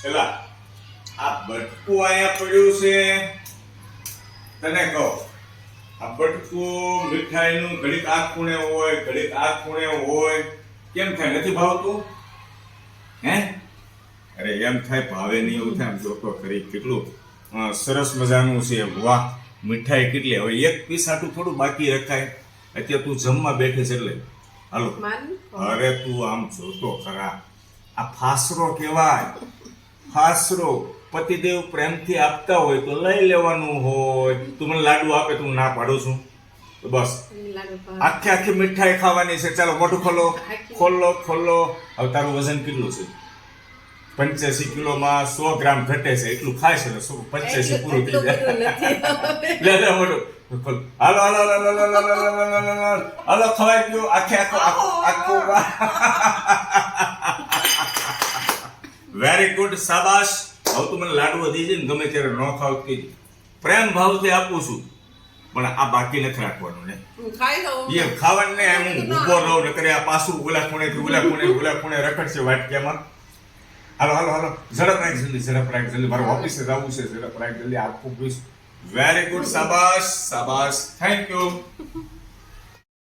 એલા આ બટકું અહીંયા પડ્યું છે, તને કહો આ બટકું મીઠાઈનું ઘડીક આ ખૂણે હોય, ઘડીક આ ખૂણે હોય, કેમ થાય? નથી ભાવતું? હે? અરે એમ થાય, ભાવે નહીં એવું થાય. આમ જોતો ખરી કેટલું સરસ મજાનું છે. વાહ, મીઠાઈ કેટલી! હવે એક પીસ આટલું થોડું બાકી રખાય. અત્યારે તું જમવા બેઠે છે એટલે હાલો. અરે તું આમ જોતો ખરા, આ ફાસરો કહેવાય, ફાસરો. પતિદેવ પ્રેમથી આપતા હોય તો લઈ લેવાનું હોય. તું મને લાડુ આપે તો હું ના પાડું છું? તો બસ આખી આખી મીઠાઈ ખાવાની છે. ચાલો મોઢું ખોલો, ખોલો ખોલો. હવે તારું વજન કેટલું છે? 85 કિલોમાં 100 ગ્રામ ઘટે છે, એટલું ખાય છે ને 85 પૂરું થઈ જાય. લે લે મોઢું ખોલ. હાલો હાલો હાલો હાલો હાલો હાલો હાલો, ખવાઈ ગયું આખે આખું. વેરી ગુડ, શાબાશ. હવે તું મને લાડુ વધી છે ને ગમે ત્યારે ન ખાવ કે પ્રેમ ભાવથી આપું છું, પણ આ બાકી નથી રાખવાનું ને. એ ખાવાનું ને એમ હું ઊભો રહું ને કરે આ પાછું ઓલા ખૂણે રખડશે વાટક્યામાં. હાલો હાલો હાલો, ઝડપ રાખ જલ્દી, ઝડપ રાખ જલ્દી, મારે ઓફિસે જવું છે. ઝડપ રાખ જલ્દી, આખું પીસ. વેરી ગુડ, શાબાશ શાબાશ, થેન્ક યુ.